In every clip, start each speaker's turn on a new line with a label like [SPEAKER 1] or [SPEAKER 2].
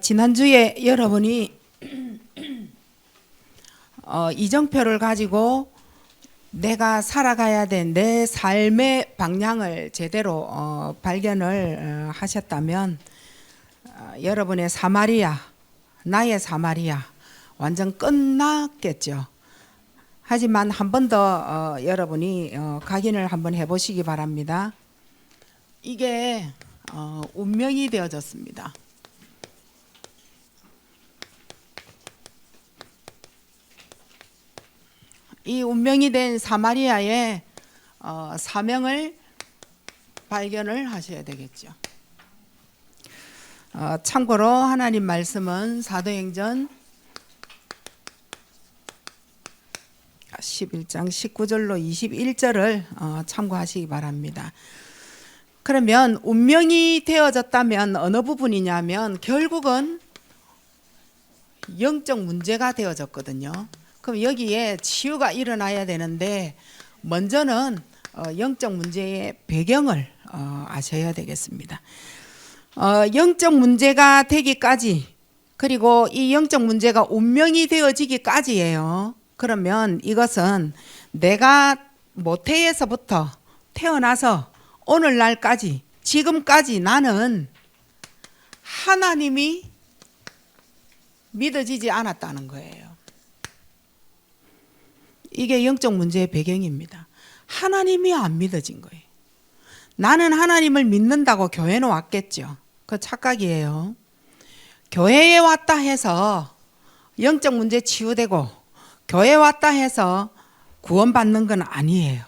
[SPEAKER 1] 지난주에 여러분이 이정표를 가지고 내가 살아가야 된 내 삶의 방향을 제대로 발견을 하셨다면 여러분의 사마리아, 나의 사마리아 완전 끝났겠죠. 하지만 한 번 더 여러분이 각인을 한번 해보시기 바랍니다. 이게 운명이 되어졌습니다. 이 운명이 된 사마리아의 사명을 발견을 하셔야 되겠죠. 참고로 하나님 말씀은 사도행전 11장 19절로 21절을 참고하시기 바랍니다. 그러면 운명이 되어졌다면 어느 부분이냐면 결국은 영적 문제가 되어졌거든요. 그럼 여기에 치유가 일어나야 되는데 먼저는 영적 문제의 배경을 아셔야 되겠습니다. 영적 문제가 되기까지, 그리고 이 영적 문제가 운명이 되어지기까지예요. 그러면 이것은 내가 모태에서부터 태어나서 오늘날까지 지금까지 나는 하나님이 믿어지지 않았다는 거예요. 이게 영적 문제의 배경입니다. 하나님이 안 믿어진 거예요. 나는 하나님을 믿는다고 교회는 왔겠죠. 그 착각이에요. 교회에 왔다 해서 영적 문제 치유되고 교회에 왔다 해서 구원받는 건 아니에요.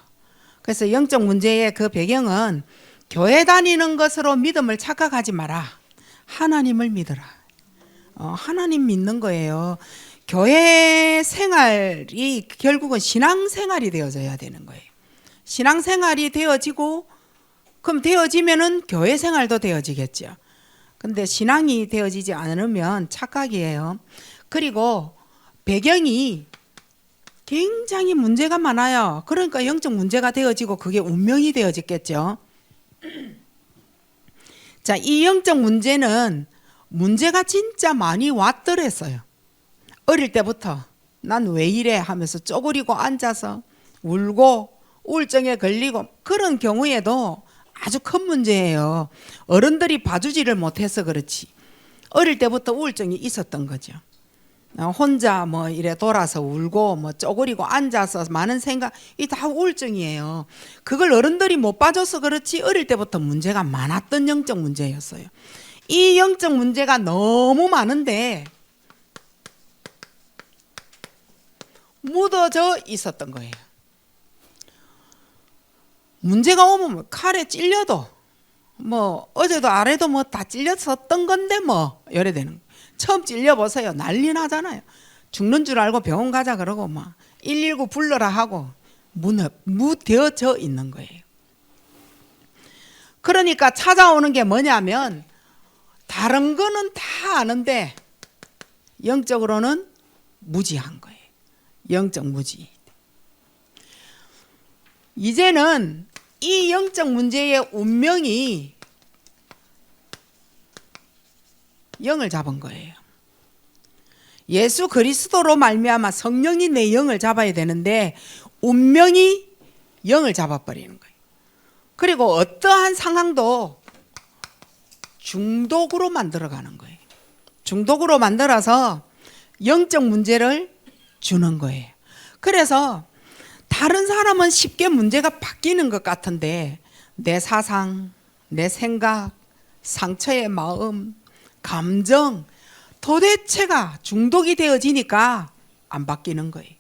[SPEAKER 1] 그래서 영적 문제의 그 배경은 교회 다니는 것으로 믿음을 착각하지 마라. 하나님을 믿어라. 하나님 믿는 거예요. 교회 생활이 결국은 신앙생활이 되어져야 되는 거예요. 신앙생활이 되어지고 그럼 되어지면은 교회 생활도 되어지겠죠. 근데 신앙이 되어지지 않으면 착각이에요. 그리고 배경이 굉장히 문제가 많아요. 그러니까 영적 문제가 되어지고 그게 운명이 되어졌겠죠. 자, 이 영적 문제는 문제가 진짜 많이 왔더랬어요. 어릴 때부터 난 왜 이래 하면서 쪼그리고 앉아서 울고 우울증에 걸리고 그런 경우에도 아주 큰 문제예요. 어른들이 봐주지를 못해서 그렇지 어릴 때부터 우울증이 있었던 거죠. 혼자 뭐 이래 돌아서 울고 뭐 쪼그리고 앉아서 많은 생각, 이 다 우울증이에요. 그걸 어른들이 못 봐줘서 그렇지 어릴 때부터 문제가 많았던 영적 문제였어요. 이 영적 문제가 너무 많은데 묻어져 있었던 거예요. 문제가 오면 칼에 찔려도 뭐 어제도 아래도 뭐 다 찔렸었던 건데 뭐 이래 되는 거예요. 처음 찔려보세요. 난리 나잖아요. 죽는 줄 알고 병원 가자 그러고 막 119 불러라 하고 무뎌져 있는 거예요. 그러니까 찾아오는 게 뭐냐면 다른 거는 다 아는데 영적으로는 무지한 거예요. 영적 무지. 이제는 이 영적 문제의 운명이 영을 잡은 거예요. 예수 그리스도로 말미암아 성령이 내 영을 잡아야 되는데 운명이 영을 잡아버리는 거예요. 그리고 어떠한 상황도 중독으로 만들어가는 거예요. 중독으로 만들어서 영적 문제를 주는 거예요. 그래서 다른 사람은 쉽게 문제가 바뀌는 것 같은데 내 사상, 내 생각, 상처의 마음, 감정 도대체가 중독이 되어지니까 안 바뀌는 거예요.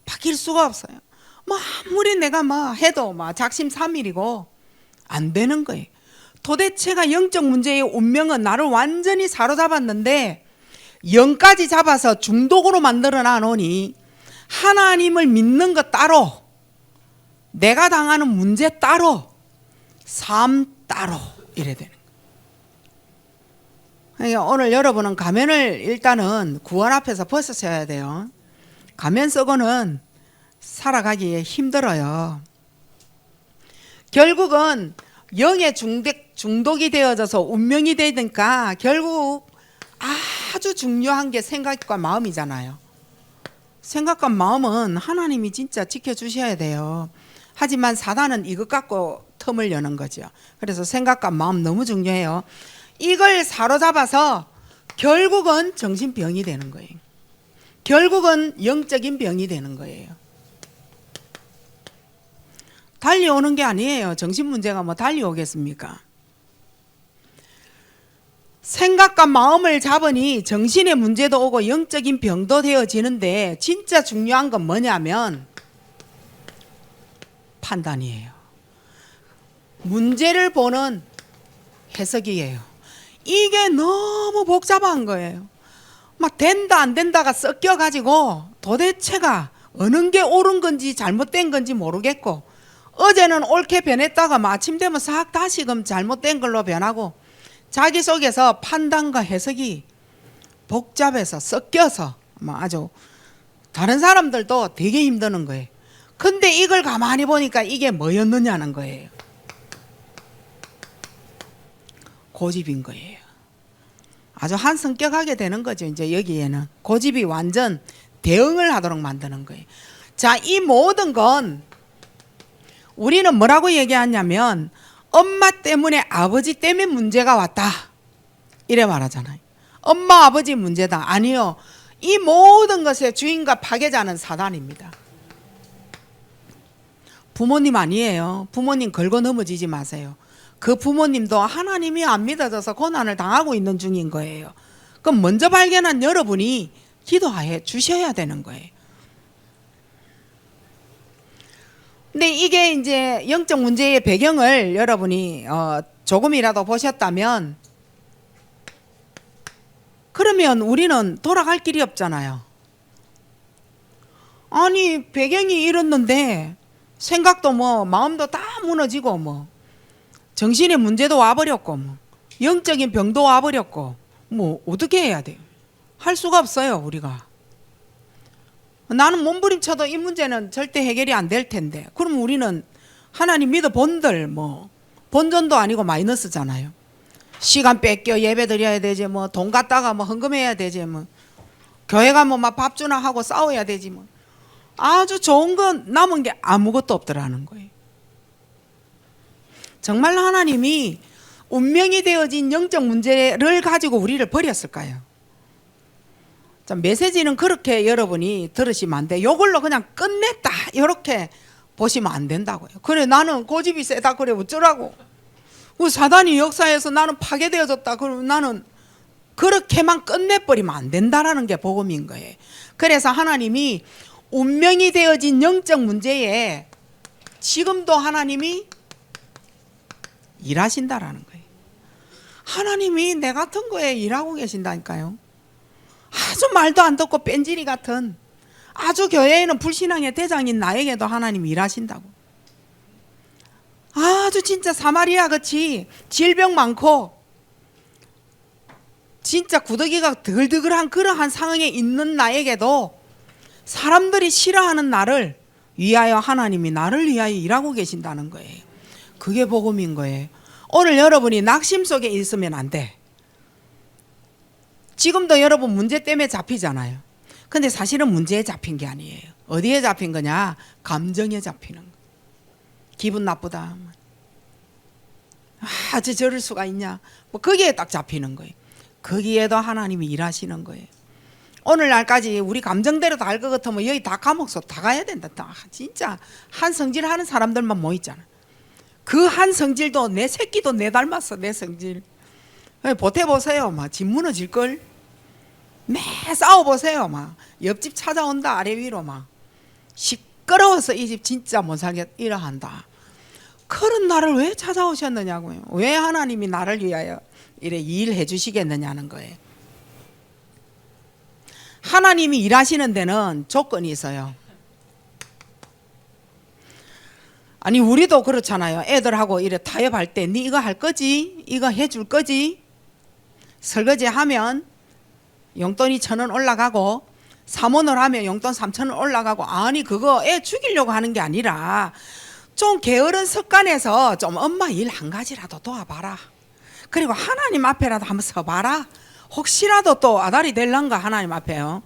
[SPEAKER 1] 바뀔 수가 없어요. 뭐 아무리 내가 뭐 해도 막 작심삼일이고 안 되는 거예요. 도대체가 영적 문제의 운명은 나를 완전히 사로잡았는데 영까지 잡아서 중독으로 만들어 놔놓으니 하나님을 믿는 것 따로, 내가 당하는 문제 따로, 삶 따로 이래 되는 거예요. 오늘 여러분은 가면을 일단은 구원 앞에서 벗으셔야 돼요. 가면 쓰고는 살아가기 힘들어요. 결국은 영의 중독이 되어져서 운명이 되니까 결국 아주 중요한 게 생각과 마음이잖아요. 생각과 마음은 하나님이 진짜 지켜주셔야 돼요. 하지만 사단은 이것 갖고 틈을 여는 거죠. 그래서 생각과 마음 너무 중요해요. 이걸 사로잡아서 결국은 정신병이 되는 거예요. 결국은 영적인 병이 되는 거예요. 달려오는 게 아니에요. 정신 문제가 뭐 달려오겠습니까? 생각과 마음을 잡으니 정신의 문제도 오고 영적인 병도 되어지는데 진짜 중요한 건 뭐냐면 판단이에요. 문제를 보는 해석이에요. 이게 너무 복잡한 거예요. 막 된다 안 된다가 섞여가지고 도대체가 어느 게 옳은 건지 잘못된 건지 모르겠고, 어제는 옳게 변했다가 아침 되면 싹 다시금 잘못된 걸로 변하고, 자기 속에서 판단과 해석이 복잡해서 섞여서 아주 다른 사람들도 되게 힘드는 거예요. 근데 이걸 가만히 보니까 이게 뭐였느냐는 거예요. 고집인 거예요. 아주 한성격하게 되는 거죠. 이제 여기에는 고집이 완전 대응을 하도록 만드는 거예요. 자, 이 모든 건 우리는 뭐라고 얘기하냐면 엄마 때문에 아버지 때문에 문제가 왔다 이래 말하잖아요. 엄마 아버지 문제다. 아니요, 이 모든 것의 주인과 파괴자는 사단입니다. 부모님 아니에요. 부모님 걸고 넘어지지 마세요. 그 부모님도 하나님이 안 믿어져서 고난을 당하고 있는 중인 거예요. 그럼 먼저 발견한 여러분이 기도해 주셔야 되는 거예요. 근데 이게 이제 영적 문제의 배경을 여러분이 조금이라도 보셨다면, 그러면 우리는 돌아갈 길이 없잖아요. 아니, 배경이 이렇는데 생각도 뭐 마음도 다 무너지고 뭐 정신의 문제도 와버렸고 뭐 영적인 병도 와버렸고 뭐 어떻게 해야 돼요? 할 수가 없어요. 우리가 나는 몸부림쳐도 이 문제는 절대 해결이 안 될 텐데, 그럼 우리는 하나님 믿어 본들 뭐 본전도 아니고 마이너스잖아요. 시간 뺏겨 예배 드려야 되지, 뭐 돈 갖다가 뭐 헌금해야 되지, 뭐 교회 가면 막 밥 주나 하고 싸워야 되지, 뭐 아주 좋은 건 남은 게 아무것도 없더라는 거예요. 정말 하나님이 운명이 되어진 영적 문제를 가지고 우리를 버렸을까요? 자, 메시지는 그렇게 여러분이 들으시면 안 돼. 이걸로 그냥 끝냈다 이렇게 보시면 안 된다고요. 그래, 나는 고집이 세다 그래 어쩌라고. 사단이 역사에서 나는 파괴되어졌다 그러면 나는 그렇게만 끝내버리면 안 된다라는 게 복음인 거예요. 그래서 하나님이 운명이 되어진 영적 문제에 지금도 하나님이 일하신다라는 거예요. 하나님이 내 같은 거에 일하고 계신다니까요. 아주 말도 안 듣고 뺀질이 같은 아주 교회에는 불신앙의 대장인 나에게도 하나님이 일하신다고. 아주 진짜 사마리아 같이 질병 많고 진짜 구더기가 드글드글한 그러한 상황에 있는 나에게도 사람들이 싫어하는 나를 위하여 하나님이 나를 위하여 일하고 계신다는 거예요. 그게 복음인 거예요. 오늘 여러분이 낙심 속에 있으면 안 돼. 지금도 여러분 문제 때문에 잡히잖아요. 근데 사실은 문제에 잡힌 게 아니에요. 어디에 잡힌 거냐? 감정에 잡히는 거. 기분 나쁘다. 아주 저럴 수가 있냐? 뭐 거기에 딱 잡히는 거예요. 거기에도 하나님이 일하시는 거예요. 오늘날까지 우리 감정대로 다 할 것 같으면 여기 다 감옥소 다 가야 된다. 다 진짜 한 성질 하는 사람들만 모이잖아. 그 한 성질도 내 새끼도 내 닮았어. 내 성질 보태보세요. 막 집 무너질걸. 매 싸워보세요. 막 옆집 찾아온다 아래 위로 막 시끄러워서 이 집 진짜 못 살겠 이러한다. 그런 나를 왜 찾아오셨느냐고요. 왜 하나님이 나를 위하여 이래 일해 주시겠느냐는 거예요. 하나님이 일하시는 데는 조건이 있어요. 아니 우리도 그렇잖아요. 애들하고 이래 타협할 때 네 이거 할 거지? 이거 해줄 거지? 설거지 하면 용돈이 1,000원 올라가고 사모를 하면 용돈 3,000원 올라가고, 아니 그거 애 죽이려고 하는 게 아니라 좀 게으른 습관에서 좀 엄마 일 한 가지라도 도와봐라. 그리고 하나님 앞에라도 한번 서봐라. 혹시라도 또 아다리 될란가 하나님 앞에요.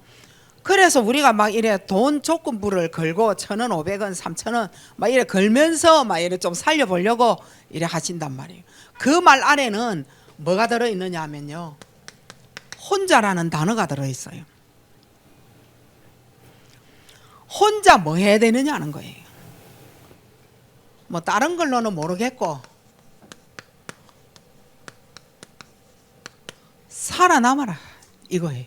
[SPEAKER 1] 그래서 우리가 막 이래 돈 조건부를 걸고 1,000원, 500원, 3,000원 막 이래 걸면서 막 이래 좀 살려보려고 이래 하신단 말이에요. 그 말 안에는 뭐가 들어있느냐 하면요, 혼자라는 단어가 들어있어요. 혼자 뭐 해야 되느냐는 거예요. 뭐 다른 걸로는 모르겠고 살아남아라 이거예요.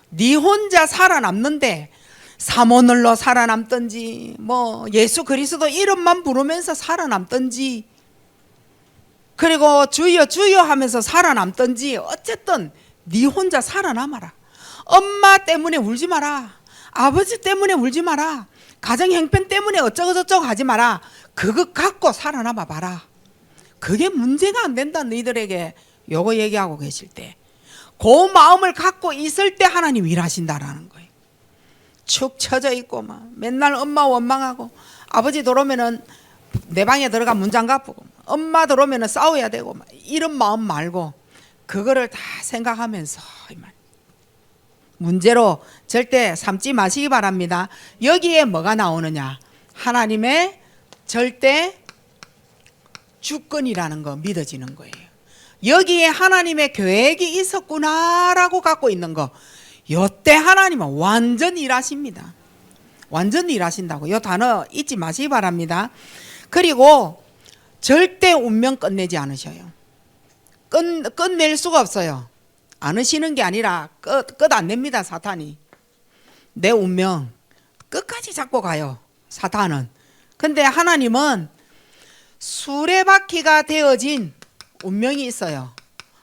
[SPEAKER 1] 네 혼자 살아남는데 사모늘로 살아남든지 뭐 예수 그리스도 이름만 부르면서 살아남든지 그리고 주여 주여 하면서 살아남든지 어쨌든 네 혼자 살아남아라. 엄마 때문에 울지 마라. 아버지 때문에 울지 마라. 가정 형편 때문에 어쩌고저쩌고 하지 마라. 그거 갖고 살아남아 봐라. 그게 문제가 안 된다. 너희들에게 요거 얘기하고 계실 때 그 마음을 갖고 있을 때 하나님 일하신다라는 거예요. 축 처져 있고 막 맨날 엄마 원망하고 아버지 들어오면은 내 방에 들어가 문장갑 보고 엄마 들어오면은 싸워야 되고 막 이런 마음 말고 그거를 다 생각하면서 문제로 절대 삼지 마시기 바랍니다. 여기에 뭐가 나오느냐? 하나님의 절대 주권이라는 거 믿어지는 거예요. 여기에 하나님의 계획이 있었구나라고 갖고 있는 거. 요때 하나님은 완전 일하십니다. 완전 일하신다고. 이 단어 잊지 마시기 바랍니다. 그리고 절대 운명 끝내지 않으셔요. 끝낼 수가 없어요. 않으시는 게 아니라 끝 안 냅니다. 사탄이. 내 운명 끝까지 잡고 가요. 사탄은. 근데 하나님은 수레바퀴가 되어진 운명이 있어요.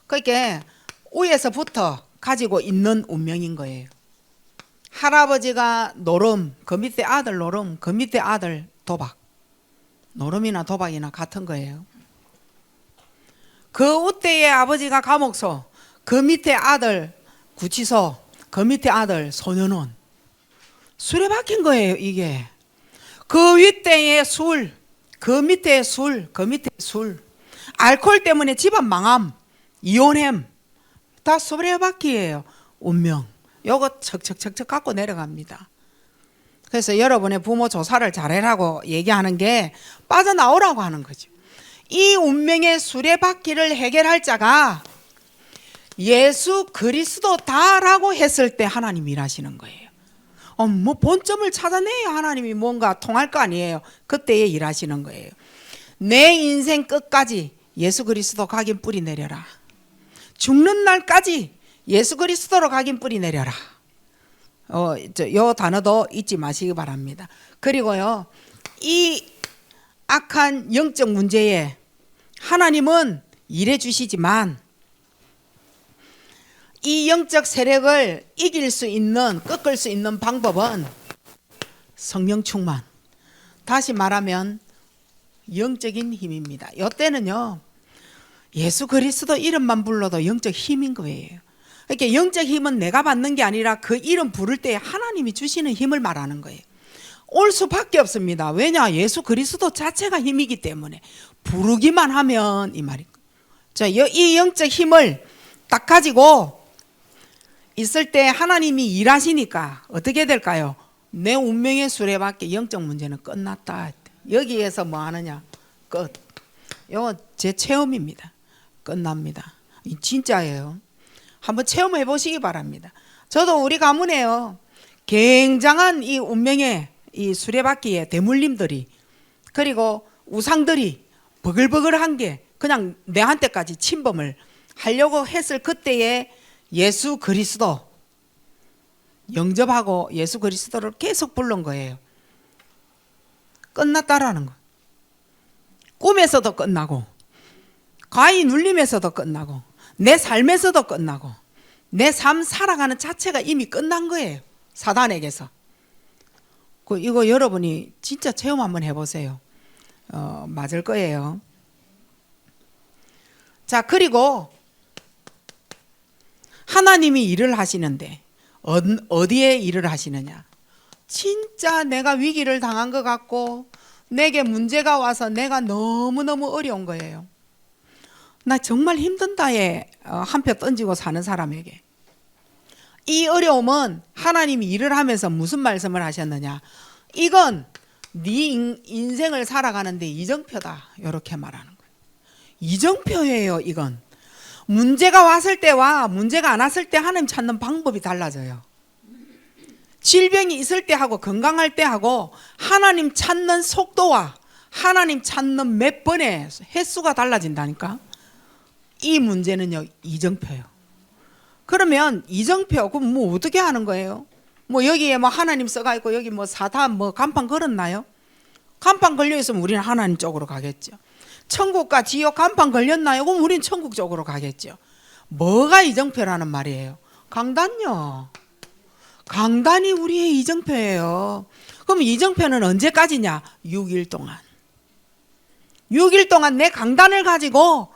[SPEAKER 1] 그러니까 위에서부터 가지고 있는 운명인 거예요. 할아버지가 노름, 그 밑에 아들 노름, 그 밑에 아들 도박. 노름이나 도박이나 같은 거예요. 그 우때에 아버지가 감옥소, 그 밑에 아들 구치소, 그 밑에 아들 소년원. 술에 박힌 거예요 이게. 그 윗대에 술, 그 밑에 술, 그 밑에 술. 알코올 때문에 집안 망함, 이혼햄. 다 술에 박히예요. 운명. 요거 척척척척 갖고 내려갑니다. 그래서 여러분의 부모 조사를 잘해라고 얘기하는 게 빠져나오라고 하는 거죠. 이 운명의 수레바퀴를 해결할 자가 예수 그리스도다라고 했을 때 하나님 일하시는 거예요. 뭐 본점을 찾아내야 하나님이 뭔가 통할 거 아니에요. 그때에 일하시는 거예요. 내 인생 끝까지 예수 그리스도 각인 뿌리 내려라. 죽는 날까지 예수 그리스도로 각인 뿌리 내려라. 요 단어도 잊지 마시기 바랍니다. 그리고요, 이 악한 영적 문제에 하나님은 일해 주시지만 이 영적 세력을 이길 수 있는, 꺾을 수 있는 방법은 성령 충만. 다시 말하면 영적인 힘입니다. 이때는요, 예수 그리스도 이름만 불러도 영적 힘인 거예요. 그러니까 영적 힘은 내가 받는 게 아니라 그 이름 부를 때 하나님이 주시는 힘을 말하는 거예요. 올 수밖에 없습니다. 왜냐? 예수 그리스도 자체가 힘이기 때문에 부르기만 하면 이 말이. 자, 이 영적 힘을 딱 가지고 있을 때 하나님이 일하시니까 어떻게 될까요? 내 운명의 수레바퀴 영적 문제는 끝났다. 여기에서 뭐 하느냐? 끝. 이거 제 체험입니다. 끝납니다. 진짜예요. 한번 체험해 보시기 바랍니다. 저도 우리 가문에요, 굉장한 이 운명의 이 수레바퀴에 대물림들이, 그리고 우상들이 버글버글한 게 그냥 내한테까지 침범을 하려고 했을 그때에 예수 그리스도 영접하고 예수 그리스도를 계속 부른 거예요. 끝났다라는 거. 꿈에서도 끝나고, 과히 눌림에서도 끝나고, 내 삶에서도 끝나고, 내 삶 살아가는 자체가 이미 끝난 거예요. 사단에게서. 이거 여러분이 진짜 체험 한번 해보세요. 맞을 거예요. 자, 그리고 하나님이 일을 하시는데 어디에 일을 하시느냐? 진짜 내가 위기를 당한 것 같고 내게 문제가 와서 내가 너무너무 어려운 거예요. 나 정말 힘든다에 한 표 던지고 사는 사람에게 이 어려움은 하나님이 일을 하면서 무슨 말씀을 하셨느냐, 이건 네 인생을 살아가는데 이정표다, 이렇게 말하는 거예요. 이정표예요. 이건 문제가 왔을 때와 문제가 안 왔을 때 하나님 찾는 방법이 달라져요. 질병이 있을 때 하고 건강할 때 하고 하나님 찾는 속도와 하나님 찾는 몇 번의 횟수가 달라진다니까. 이 문제는요, 이정표예요. 그러면 이정표, 그럼 뭐 어떻게 하는 거예요? 뭐 여기에 뭐 하나님 써가 있고 여기 뭐 사단 뭐 간판 걸었나요? 간판 걸려 있으면 우리는 하나님 쪽으로 가겠죠. 천국과 지옥 간판 걸렸나요? 그럼 우리는 천국 쪽으로 가겠죠. 뭐가 이정표라는 말이에요? 강단요. 강단이 우리의 이정표예요. 그럼 이정표는 언제까지냐? 6일 동안. 6일 동안 내 강단을 가지고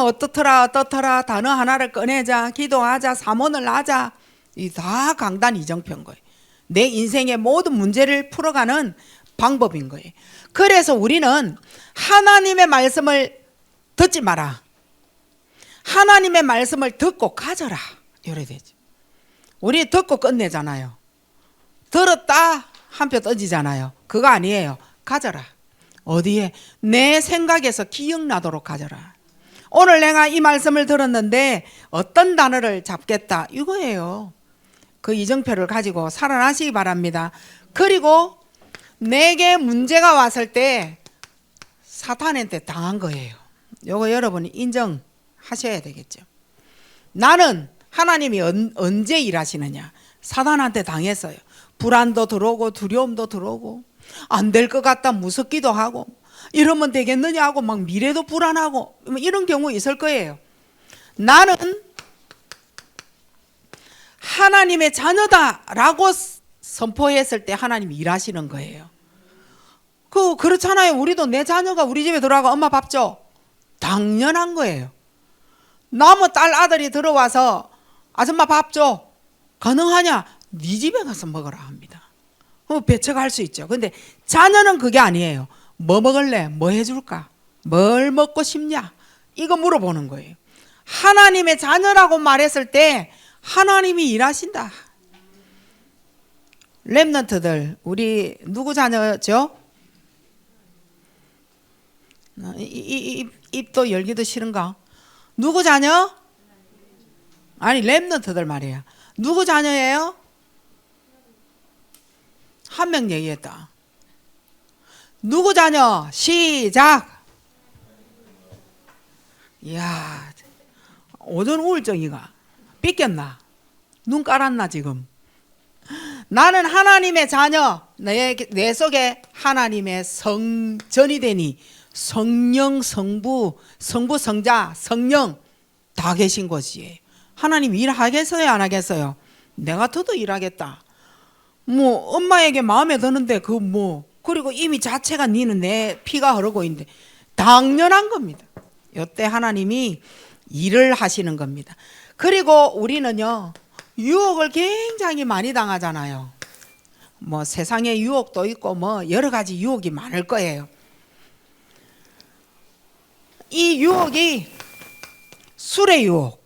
[SPEAKER 1] 어떻더라 단어 하나를 꺼내자, 기도하자, 사모를 하자, 이 다 강단 이정표인 거예요. 내 인생의 모든 문제를 풀어가는 방법인 거예요. 그래서 우리는 하나님의 말씀을 듣지 마라, 하나님의 말씀을 듣고 가져라, 이래 되죠. 우리 듣고 끝내잖아요. 들었다 한 표 던지잖아요. 그거 아니에요. 가져라. 어디에? 내 생각에서 기억나도록 가져라. 오늘 내가 이 말씀을 들었는데 어떤 단어를 잡겠다, 이거예요. 그 이정표를 가지고 살아나시기 바랍니다. 그리고 내게 문제가 왔을 때 사탄한테 당한 거예요. 이거 여러분이 인정하셔야 되겠죠. 나는 하나님이 언제 일하시느냐? 사탄한테 당했어요. 불안도 들어오고 두려움도 들어오고 안 될 것 같다 무섭기도 하고 이러면 되겠느냐 하고 막 미래도 불안하고 이런 경우 있을 거예요. 나는 하나님의 자녀다라고 선포했을 때 하나님이 일하시는 거예요. 그렇잖아요. 우리도 내 자녀가 우리 집에 들어와서 엄마 밥 줘. 당연한 거예요. 나무 딸 아들이 들어와서 아줌마 밥 줘. 가능하냐? 네 집에 가서 먹으라 합니다. 배척할 수 있죠. 근데 자녀는 그게 아니에요. 뭐 먹을래? 뭐 해줄까? 뭘 먹고 싶냐? 이거 물어보는 거예요. 하나님의 자녀라고 말했을 때 하나님이 일하신다. 렘넌트들, 우리 누구 자녀죠? 입도 열기도 싫은가? 누구 자녀? 아니, 렘넌트들 말이야. 누구 자녀예요? 한 명 얘기했다. 누구 자녀? 시작. 이야, 오전 우울증이가 삐꼈나? 눈 깔았나 지금? 나는 하나님의 자녀, 내 속에 하나님의 성전이 되니 성령, 성부, 성자, 성령 다 계신 것이에요. 하나님 일하겠어요, 안 하겠어요? 내 같아도 일하겠다. 뭐 엄마에게 마음에 드는데 그리고 이미 자체가 니는 내 피가 흐르고 있는데 당연한 겁니다. 이때 하나님이 일을 하시는 겁니다. 그리고 우리는요, 유혹을 굉장히 많이 당하잖아요. 뭐 세상에 유혹도 있고 뭐 여러 가지 유혹이 많을 거예요. 이 유혹이 술의 유혹,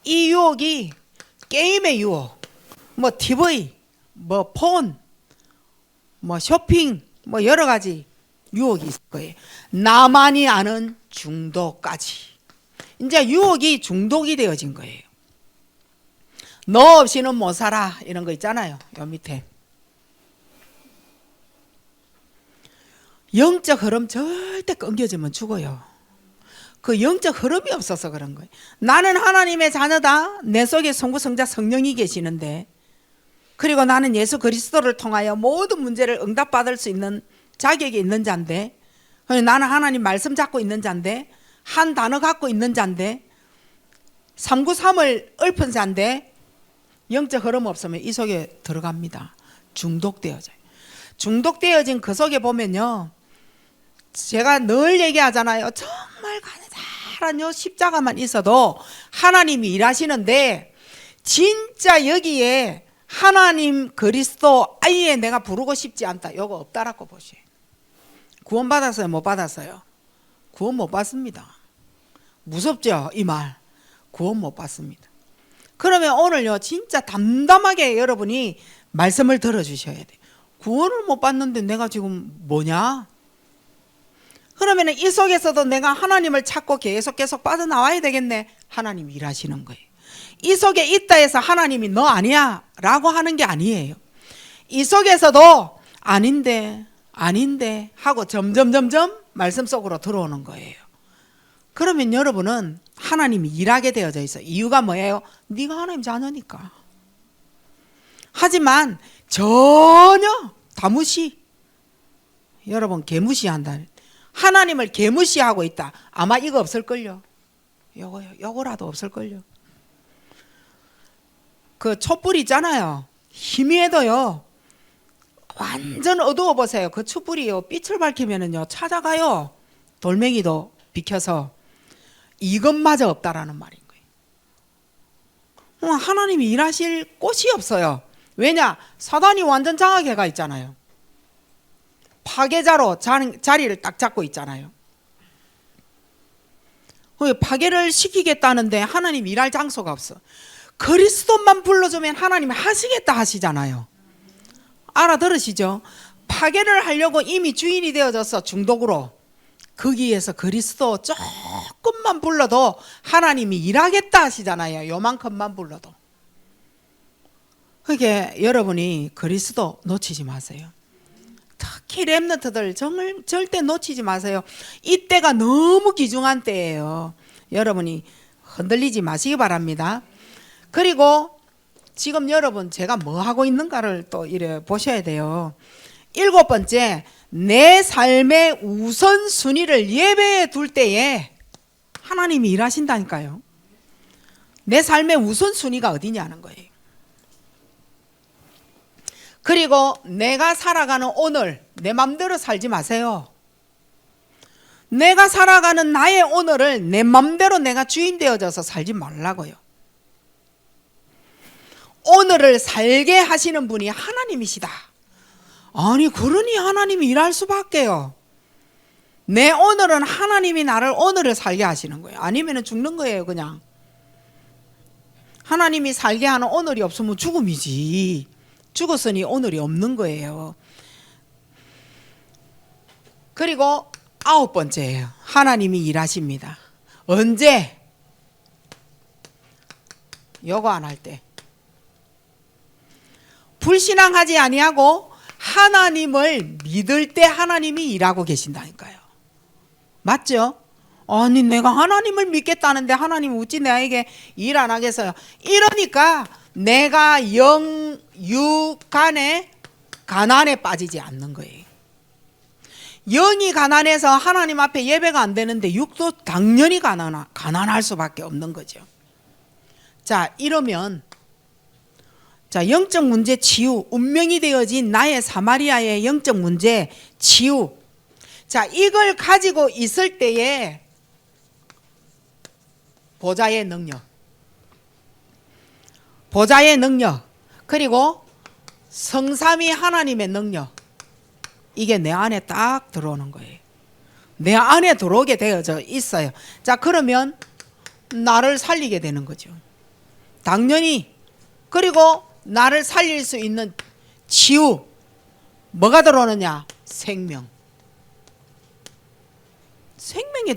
[SPEAKER 1] 이 유혹이 게임의 유혹, 뭐 TV, 뭐 폰, 뭐 쇼핑, 뭐 여러 가지 유혹이 있을 거예요. 나만이 아는 중독까지. 이제 유혹이 중독이 되어진 거예요. 너 없이는 못 살아, 이런 거 있잖아요. 요 밑에 영적 흐름 절대 끊겨지면 죽어요. 그 영적 흐름이 없어서 그런 거예요. 나는 하나님의 자녀다. 내 속에 성부, 성자, 성령이 계시는데, 그리고 나는 예수 그리스도를 통하여 모든 문제를 응답받을 수 있는 자격이 있는 자인데, 나는 하나님 말씀 잡고 있는 자인데, 한 단어 갖고 있는 자인데, 393을 읊은 자인데 영적 흐름 없으면 이 속에 들어갑니다. 중독되어져요. 중독되어진 그 속에 보면요, 제가 늘 얘기하잖아요. 정말 가느다란 요 십자가만 있어도 하나님이 일하시는데, 진짜 여기에 하나님 그리스도 아예 내가 부르고 싶지 않다, 요거 없다라고 보셔요. 구원 받았어요? 못 받았어요? 구원 못 받습니다. 무섭죠? 이 말. 구원 못 받습니다. 그러면 오늘요 진짜 담담하게 여러분이 말씀을 들어주셔야 돼요. 구원을 못 받는데 내가 지금 뭐냐? 그러면 이 속에서도 내가 하나님을 찾고 계속 빠져나와야 되겠네. 하나님이 일하시는 거예요. 이 속에 있다 해서 하나님이 너 아니야 라고 하는 게 아니에요. 이 속에서도 아닌데 하고 점점 말씀 속으로 들어오는 거예요. 그러면 여러분은 하나님이 일하게 되어져 있어요. 이유가 뭐예요? 네가 하나님 자녀니까. 하지만 전혀 다 무시. 여러분 개무시한다. 하나님을 개무시하고 있다. 아마 이거 없을걸요. 요거라도 없을걸요. 그 촛불 있잖아요. 희미해도요. 완전 어두워 보세요. 그 촛불이요. 빛을 밝히면은요. 찾아가요. 돌멩이도 비켜서. 이것마저 없다라는 말인 거예요. 하나님이 일하실 곳이 없어요. 왜냐? 사단이 완전 장악해가 있잖아요. 파괴자로 자리를 딱 잡고 있잖아요. 파괴를 시키겠다는데 하나님이 일할 장소가 없어. 그리스도만 불러주면 하나님이 하시겠다 하시잖아요. 알아들으시죠? 파괴를 하려고 이미 주인이 되어져서 중독으로 거기에서 그리스도 조금만 불러도 하나님이 일하겠다 하시잖아요. 요만큼만 불러도. 그게 여러분이 그리스도 놓치지 마세요. 특히 렘넌트들 절대 놓치지 마세요. 이때가 너무 귀중한 때예요. 여러분이 흔들리지 마시기 바랍니다. 그리고 지금 여러분 제가 뭐 하고 있는가를 또 이래 보셔야 돼요. 7번째, 내 삶의 우선순위를 예배에 둘 때에 하나님이 일하신다니까요. 내 삶의 우선순위가 어디냐는 거예요. 그리고 내가 살아가는 오늘 내 맘대로 살지 마세요. 내가 살아가는 나의 오늘을 내 맘대로 내가 주인 되어져서 살지 말라고요. 오늘을 살게 하시는 분이 하나님이시다. 아니 그러니 하나님이 일할 수밖에요. 내 오늘은 하나님이 나를 오늘을 살게 하시는 거예요. 아니면 죽는 거예요. 그냥 하나님이 살게 하는 오늘이 없으면 죽음이지. 죽었으니 오늘이 없는 거예요. 그리고 9번째예요. 하나님이 일하십니다. 언제? 요거 안 할 때. 불신앙하지 아니하고 하나님을 믿을 때 하나님이 일하고 계신다니까요. 맞죠? 아니 내가 하나님을 믿겠다는데 하나님 어찌 나에게 일 안 하겠어요? 이러니까 내가 육간의 가난에 빠지지 않는 거예요. 영이 가난해서 하나님 앞에 예배가 안 되는데 육도 당연히 가난할 수밖에 없는 거죠. 자, 이러면 영적 문제 치유, 운명이 되어진 나의 사마리아의 영적 문제 치유. 자, 이걸 가지고 있을 때에 보좌의 능력, 그리고 성삼위 하나님의 능력, 이게 내 안에 딱 들어오는 거예요. 내 안에 들어오게 되어져 있어요. 자, 그러면 나를 살리게 되는 거죠. 당연히. 그리고 나를 살릴 수 있는 치유, 뭐가 들어오느냐? 생명이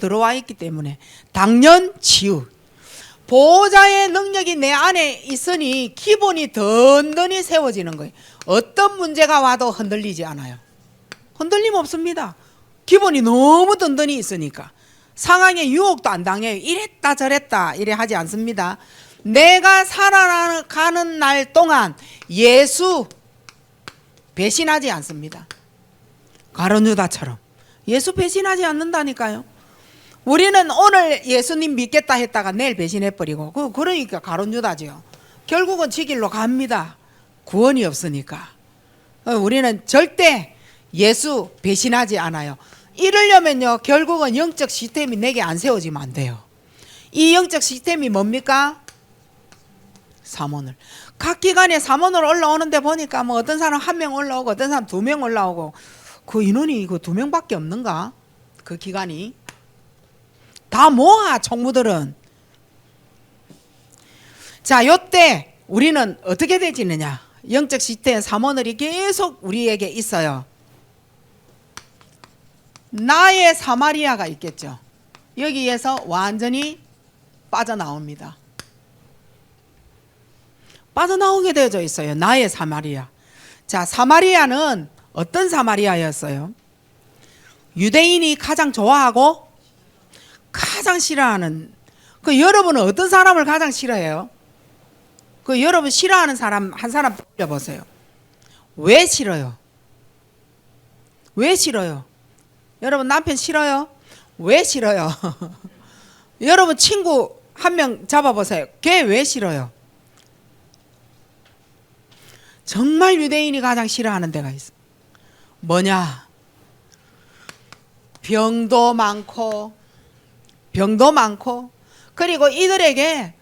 [SPEAKER 1] 들어와 있기 때문에 당연 치유. 보호자의 능력이 내 안에 있으니 기본이 든든히 세워지는 거예요. 어떤 문제가 와도 흔들리지 않아요. 흔들림 없습니다. 기본이 너무 든든히 있으니까. 상황에 유혹도 안 당해요. 이랬다 저랬다 이래 하지 않습니다. 내가 살아가는 날 동안 예수 배신하지 않습니다. 가룟 유다처럼 예수 배신하지 않는다니까요. 우리는 오늘 예수님 믿겠다 했다가 내일 배신해버리고 그러니까 가룟 유다죠. 결국은 지 길로 갑니다. 구원이 없으니까. 우리는 절대 예수 배신하지 않아요. 이러려면요 결국은 영적 시스템이 내게 안 세워지면 안 돼요. 이 영적 시스템이 뭡니까? 삼원을. 각 기관에 삼원을 올라오는데 보니까 뭐 어떤 사람 1명 올라오고 어떤 사람 2명 올라오고 그 인원이 이거 2명밖에 없는가? 그 기관이. 다 모아 총무들은. 자, 요때 우리는 어떻게 되지느냐? 영적 시스템 3원을이 계속 우리에게 있어요. 나의 사마리아가 있겠죠. 여기에서 완전히 빠져나옵니다. 빠져나오게 되어져 있어요. 나의 사마리아. 자, 사마리아는 어떤 사마리아였어요? 유대인이 가장 좋아하고 가장 싫어하는, 그 여러분은 어떤 사람을 가장 싫어해요? 그 여러분 싫어하는 사람 한 사람 뽑아보세요. 왜 싫어요? 왜 싫어요? 여러분 남편 싫어요? 왜 싫어요? 여러분 친구 한 명 잡아보세요. 걔 왜 싫어요? 정말 유대인이 가장 싫어하는 데가 있어. 뭐냐? 병도 많고 그리고 이들에게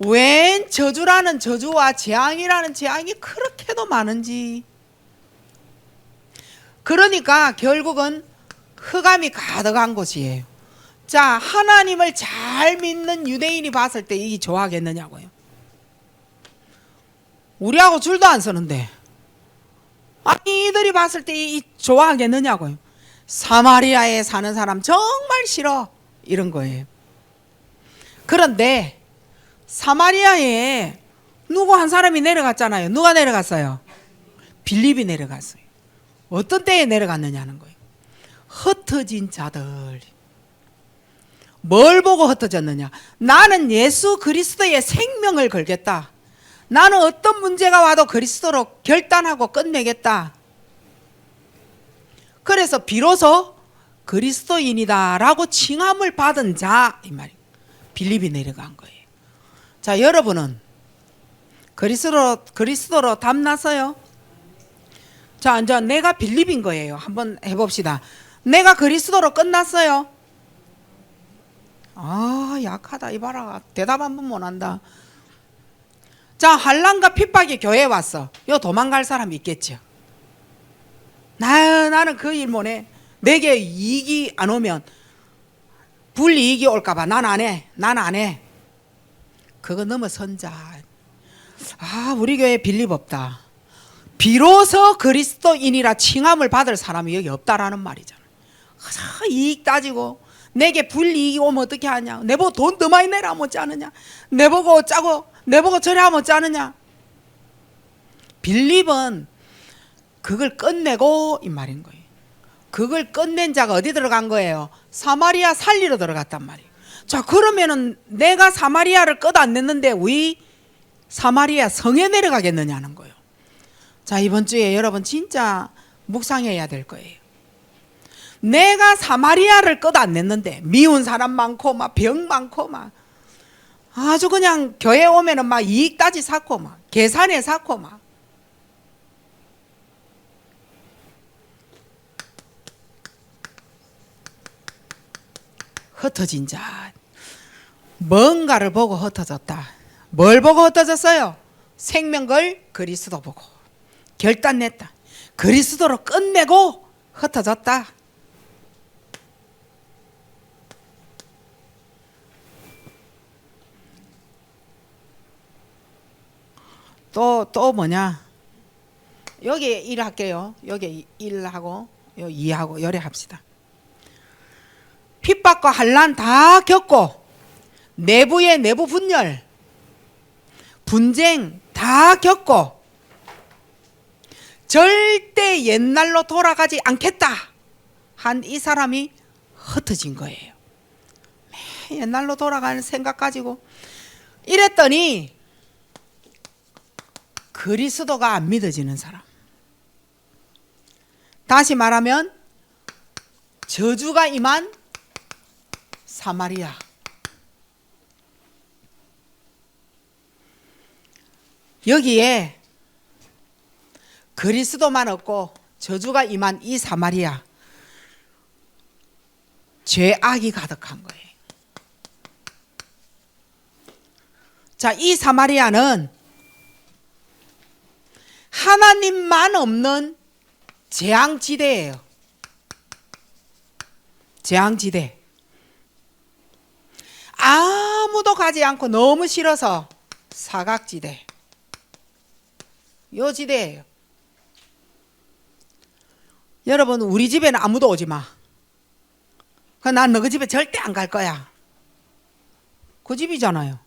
[SPEAKER 1] 웬 저주라는 저주와 재앙이라는 재앙이 그렇게도 많은지. 그러니까 결국은 흑암이 가득한 곳이에요. 자, 하나님을 잘 믿는 유대인이 봤을 때 이게 좋아하겠느냐고요. 우리하고 줄도 안 서는데 아니 이들이 봤을 때 이 좋아하겠느냐고요. 사마리아에 사는 사람 정말 싫어 이런 거예요. 그런데 사마리아에 누구 한 사람이 내려갔잖아요. 누가 내려갔어요? 빌립이 내려갔어요. 어떤 때에 내려갔느냐는 거예요. 흩어진 자들. 뭘 보고 흩어졌느냐? 나는 예수 그리스도의 생명을 걸겠다. 나는 어떤 문제가 와도 그리스도로 결단하고 끝내겠다. 그래서 비로소 그리스도인이다라고 칭함을 받은 자, 이 말이에요. 빌립이 내려간 거예요. 자, 여러분은 그리스도로 담났어요? 자, 이제 내가 빌립인 거예요. 한번 해봅시다. 내가 그리스도로 끝났어요? 아, 약하다. 이봐라. 대답 한번 못 한다. 자, 환난과 핍박이 교회에 왔어. 요 도망갈 사람 있겠죠. 나는 그 일 못해. 내게 이익이 안 오면 불이익이 올까봐 난 안 해. 난 안 해. 그거 넘어선 자. 아, 우리 교회에 빌립 없다. 비로소 그리스도인이라 칭함을 받을 사람이 여기 없다라는 말이잖아. 이익 따지고 내게 불이익이 오면 어떻게 하냐. 내보고 돈 더 많이 내라 하면 어찌 하느냐. 내보고 어쩌고 내보고 저래 하면 어찌 하느냐. 빌립은 그걸 끝내고 이 말인 거예요. 그걸 끝낸 자가 어디 들어간 거예요? 사마리아 살리러 들어갔단 말이에요. 자, 그러면은 내가 사마리아를 끝 안 냈는데 왜 사마리아 성에 내려가겠느냐는 거예요. 자, 이번 주에 여러분 진짜 묵상해야 될 거예요. 내가 사마리아를 끝 안 냈는데 미운 사람 많고 막 병 많고 막 아주 그냥 교회 오면은 막 이익 따지 쌓고 막 계산해 쌓고 막 흩어진 자. 뭔가를 보고 흩어졌다. 뭘 보고 흩어졌어요? 생명걸 그리스도 보고 결단냈다. 그리스도로 끝내고 흩어졌다. 또 뭐냐? 여기 1 할게요. 여기 1하고 여기 2하고 열애 합시다. 핍박과 환난 다 겪고 내부의 내부 분열, 분쟁 다 겪고 절대 옛날로 돌아가지 않겠다 한 이 사람이 흩어진 거예요. 옛날로 돌아가는 생각 가지고 이랬더니 그리스도가 안 믿어지는 사람. 다시 말하면 저주가 임한 사마리아. 여기에 그리스도만 없고 저주가 임한 이 사마리아, 죄악이 가득한 거예요. 자, 이 사마리아는 하나님만 없는 재앙지대예요. 재앙지대. 아무도 가지 않고 너무 싫어서 사각지대, 요 지대예요. 여러분, 우리 집에는 아무도 오지 마. 난 너희 집에 절대 안 갈 거야. 그 집이잖아요.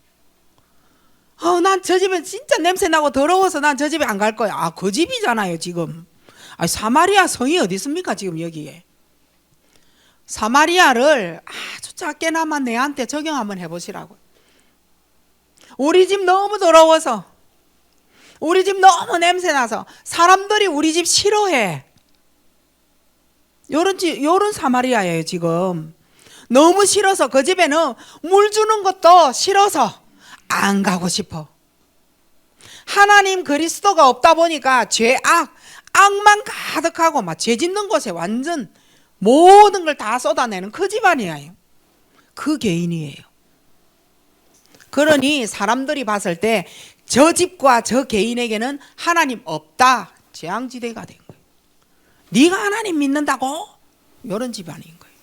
[SPEAKER 1] 난 저 집에 진짜 냄새나고 더러워서 난 저 집에 안 갈 거야. 그 집이잖아요 지금. 사마리아 성이 어디 있습니까 지금 여기에. 사마리아를 아주 작게나마 내한테 적용 한번 해보시라고. 우리 집 너무 더러워서, 우리 집 너무 냄새나서 사람들이 우리 집 싫어해. 요런 사마리아예요 지금. 너무 싫어서 그 집에는 물 주는 것도 싫어서 안 가고 싶어. 하나님 그리스도가 없다 보니까 악만 가득하고 막 죄 짓는 곳에 완전 모든 걸 다 쏟아내는 그 집안이에요. 그 개인이에요. 그러니 사람들이 봤을 때 저 집과 저 개인에게는 하나님 없다, 재앙지대가 된 거예요. 네가 하나님 믿는다고? 이런 집안인 거예요.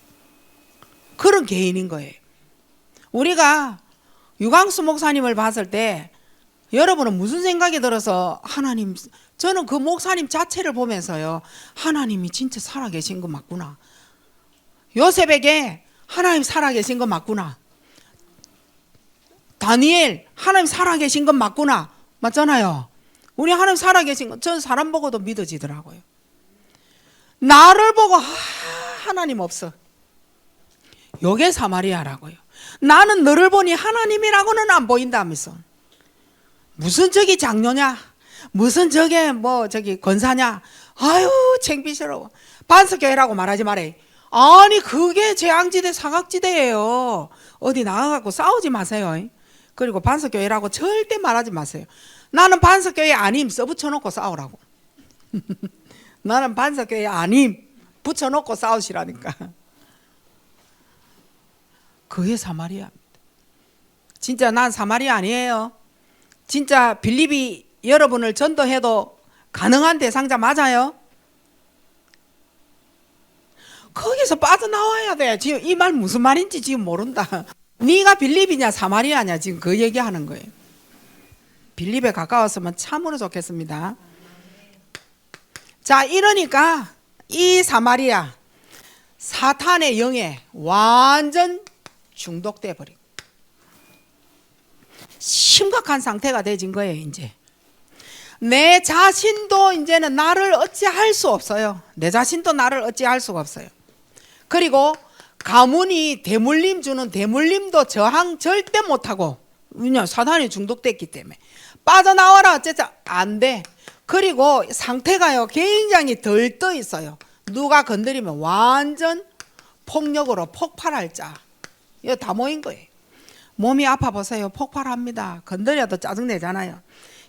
[SPEAKER 1] 그런 개인인 거예요. 우리가 유광수 목사님을 봤을 때 여러분은 무슨 생각이 들어서 하나님, 저는 그 목사님 자체를 보면서요, 하나님이 진짜 살아계신 거 맞구나. 요셉에게 하나님 살아계신 거 맞구나. 다니엘 하나님 살아계신 건 맞구나. 맞잖아요. 우리 하나님 살아계신 거, 전 사람 보고도 믿어지더라고요. 나를 보고 하나님 없어. 요게 사마리아라고요. 나는 너를 보니 하나님이라고는 안 보인다면서. 무슨 저기 장로냐, 무슨 저기 권사냐, 아유 창피스러워. 반석교회라고 말하지 말아요. 아니 그게 재앙지대 사각지대예요. 어디 나가갖고 싸우지 마세요. 그리고 반석교회라고 절대 말하지 마세요. 나는 반석교회 아님 써붙여놓고 싸우라고. 나는 반석교회 아님 붙여놓고 싸우시라니까. 그게 사마리아입니다. 진짜 난 사마리아 아니에요. 진짜 빌립이 여러분을 전도해도 가능한 대상자 맞아요? 거기서 빠져나와야 돼. 지금 이 말 무슨 말인지 지금 모른다. 네가 빌립이냐 사마리아냐 지금 그 얘기하는 거예요. 빌립에 가까웠으면 참으로 좋겠습니다. 자, 이러니까 이 사마리아 사탄의 영에 완전 중독돼 버리고 심각한 상태가 되진 거예요. 이제 내 자신도 이제는 나를 어찌할 수 없어요. 내 자신도 나를 어찌할 수가 없어요. 그리고 가문이 대물림 주는 대물림도 저항 절대 못하고, 왜냐 사탄이 중독됐기 때문에 빠져나와라 어쨌든 안 돼. 그리고 상태가요 굉장히 덜떠 있어요. 누가 건드리면 완전 폭력으로 폭발할 자. 이거 다 모인 거예요. 몸이 아파 보세요. 폭발합니다. 건드려도 짜증내잖아요.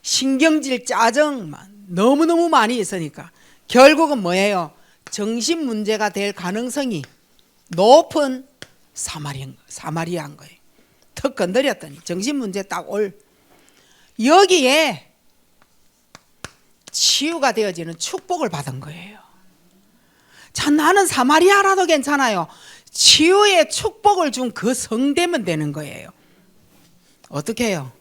[SPEAKER 1] 신경질 짜증만 너무너무 많이 있으니까 결국은 뭐예요? 정신 문제가 될 가능성이 높은 사마리아인 거예요. 턱 건드렸더니 정신 문제 딱 올. 여기에 치유가 되어지는 축복을 받은 거예요. 자, 나는 사마리아라도 괜찮아요. 치유의 축복을 준 그 성되면 되는 거예요. 어떻게 해요?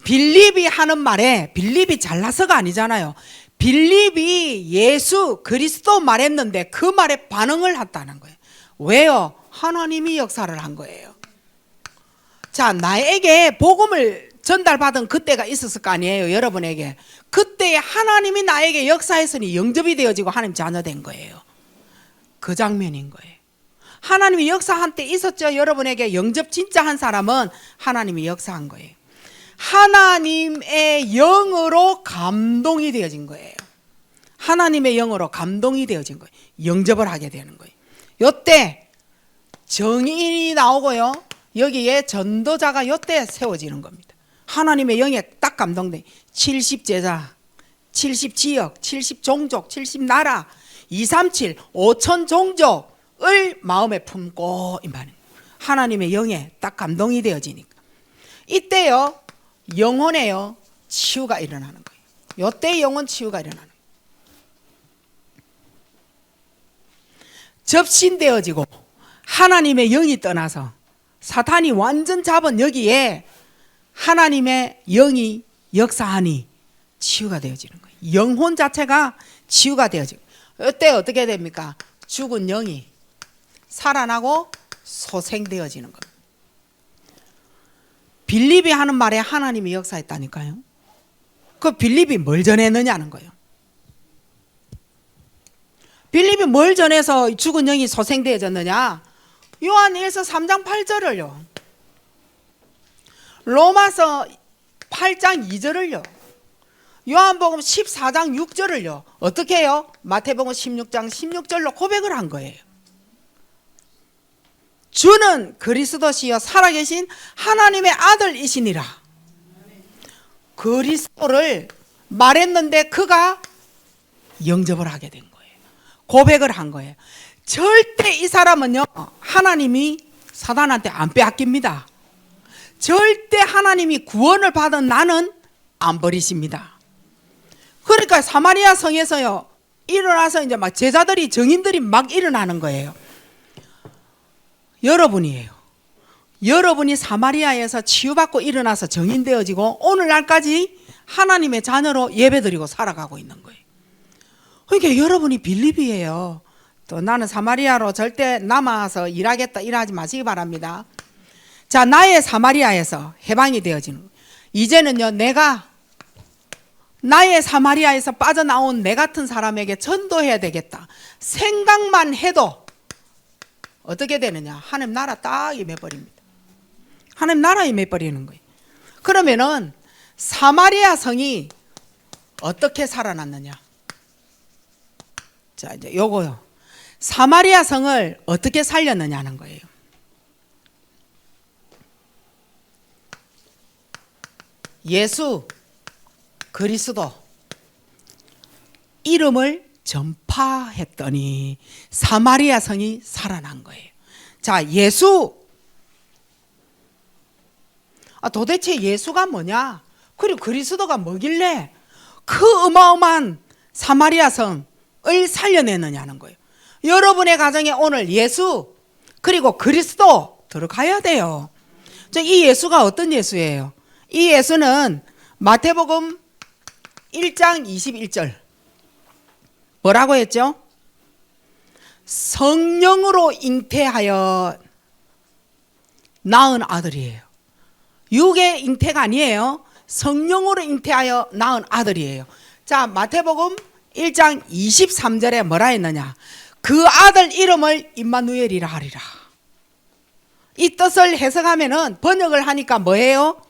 [SPEAKER 1] 빌립이 하는 말에, 빌립이 잘나서가 아니잖아요. 빌립이 예수 그리스도 말했는데 그 말에 반응을 했다는 거예요. 왜요? 하나님이 역사를 한 거예요. 자, 나에게 복음을 전달받은 그때가 있었을 거 아니에요. 여러분에게. 그때 하나님이 나에게 역사했으니 영접이 되어지고 하나님 자녀 된 거예요. 그 장면인 거예요. 하나님이 역사한 때 있었죠. 여러분에게 영접 진짜 한 사람은 하나님이 역사한 거예요. 하나님의 영으로 감동이 되어진 거예요. 하나님의 영으로 감동이 되어진 거예요. 영접을 하게 되는 거예요. 요때 정인이 나오고요. 여기에 전도자가 요때 세워지는 겁니다. 하나님의 영에 딱 감동돼. 70제자, 70지역, 70종족, 70나라, 237, 5천 종족을 마음에 품고 임하는 하나님의 영에 딱 감동이 되어지니까 이때요 영혼에요 치유가 일어나는 거예요. 요때 영혼 치유가 일어나는 거예요. 접신되어지고 하나님의 영이 떠나서 사탄이 완전 잡은 여기에 하나님의 영이 역사하니 치유가 되어지는 거예요. 영혼 자체가 치유가 되어지고, 이때 어떻게 됩니까? 죽은 영이 살아나고 소생되어지는 겁니다. 빌립이 하는 말에 하나님이 역사했다니까요. 그 빌립이 뭘 전했느냐는 거예요. 빌립이 뭘 전해서 죽은 영이 소생되어졌느냐? 요한일서 3장 8절을요, 로마서 8장 2절을요, 요한복음 14장 6절을요 어떻게 해요? 마태복음 16장 16절로 고백을 한 거예요. 주는 그리스도시여 살아계신 하나님의 아들이시니라. 그리스도를 말했는데 그가 영접을 하게 된 거예요. 고백을 한 거예요. 절대 이 사람은요, 하나님이 사단한테 안 빼앗깁니다. 절대 하나님이 구원을 받은 나는 안 버리십니다. 그러니까 사마리아 성에서요, 일어나서 이제 막 제자들이, 증인들이 막 일어나는 거예요. 여러분이에요. 여러분이 사마리아에서 치유받고 일어나서 증인되어지고 오늘날까지 하나님의 자녀로 예배드리고 살아가고 있는 거예요. 그러니까 여러분이 빌립이에요. 또 나는 사마리아로 절대 남아서 일하겠다 일하지 마시기 바랍니다. 자, 나의 사마리아에서 해방이 되어지는 거예요. 이제는요, 내가 나의 사마리아에서 빠져나온 내 같은 사람에게 전도해야 되겠다 생각만 해도 어떻게 되느냐? 하나님 나라 딱 임해버립니다. 하나님 나라 임해버리는 거예요. 그러면은 사마리아 성이 어떻게 살아났느냐? 자, 이제 요거요. 사마리아 성을 어떻게 살렸느냐는 거예요. 예수 그리스도 이름을 전파했더니 사마리아 성이 살아난 거예요. 자, 예수. 도대체 예수가 뭐냐? 그리고 그리스도가 뭐길래 그 어마어마한 사마리아 성을 살려내느냐는 거예요. 여러분의 가정에 오늘 예수 그리고 그리스도 들어가야 돼요. 이 예수가 어떤 예수예요? 이 예수는 마태복음 1장 21절 뭐라고 했죠? 성령으로 잉태하여 낳은 아들이에요. 육의 잉태가 아니에요. 성령으로 잉태하여 낳은 아들이에요. 자, 마태복음 1장 23절에 뭐라 했느냐? 그 아들 이름을 임마누엘이라 하리라. 이 뜻을 해석하면은, 번역을 하니까 뭐예요?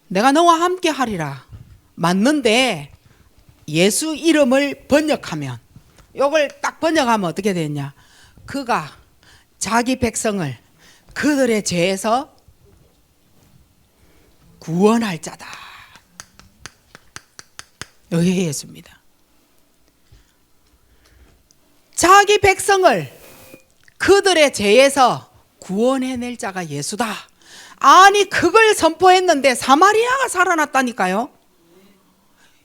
[SPEAKER 1] 내가 너와 함께 하리라. 맞는데 예수 이름을 번역하면, 요걸 딱 번역하면 어떻게 되냐? 그가 자기 백성을 그들의 죄에서 구원할 자다. 여기 예수입니다. 자기 백성을 그들의 죄에서 구원해낼 자가 예수다. 아니, 그걸 선포했는데 사마리아가 살아났다니까요.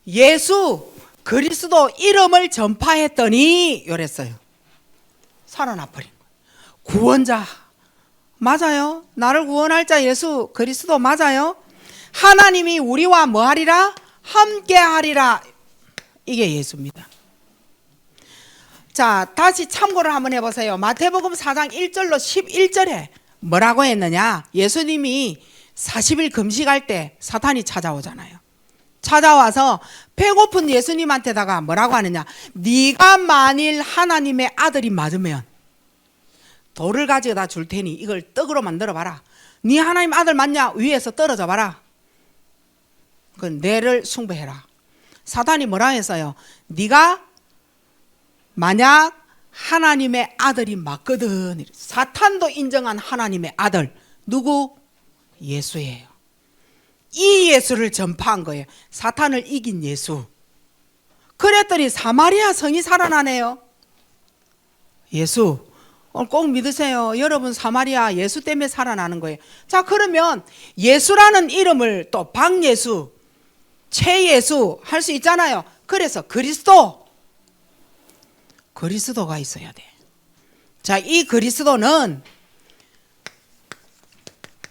[SPEAKER 1] 예수 그리스도 이름을 전파했더니 이랬어요. 살아나 버린 거예요. 구원자 맞아요. 나를 구원할 자 예수 그리스도 맞아요. 하나님이 우리와 뭐 하리라? 함께 하리라. 이게 예수입니다. 자, 다시 참고를 한번 해보세요. 마태복음 4장 1절로 11절에 뭐라고 했느냐? 예수님이 40일 금식할 때 사탄이 찾아오잖아요. 찾아와서 배고픈 예수님한테다가 뭐라고 하느냐? 네가 만일 하나님의 아들이 맞으면 돌을 가져다 줄 테니 이걸 떡으로 만들어 봐라. 네 하나님 아들 맞냐? 위에서 떨어져 봐라. 그 내를 숭배해라. 사탄이 뭐라 했어요? 네가 만약 하나님의 아들이 맞거든. 사탄도 인정한 하나님의 아들 누구? 예수예요. 이 예수를 전파한 거예요. 사탄을 이긴 예수. 그랬더니 사마리아 성이 살아나네요. 예수 꼭 믿으세요. 여러분 사마리아 예수 때문에 살아나는 거예요. 자, 그러면 예수라는 이름을 또 박예수, 최예수 할 수 있잖아요. 그래서 그리스도 그리스도가 있어야 돼. 자, 이 그리스도는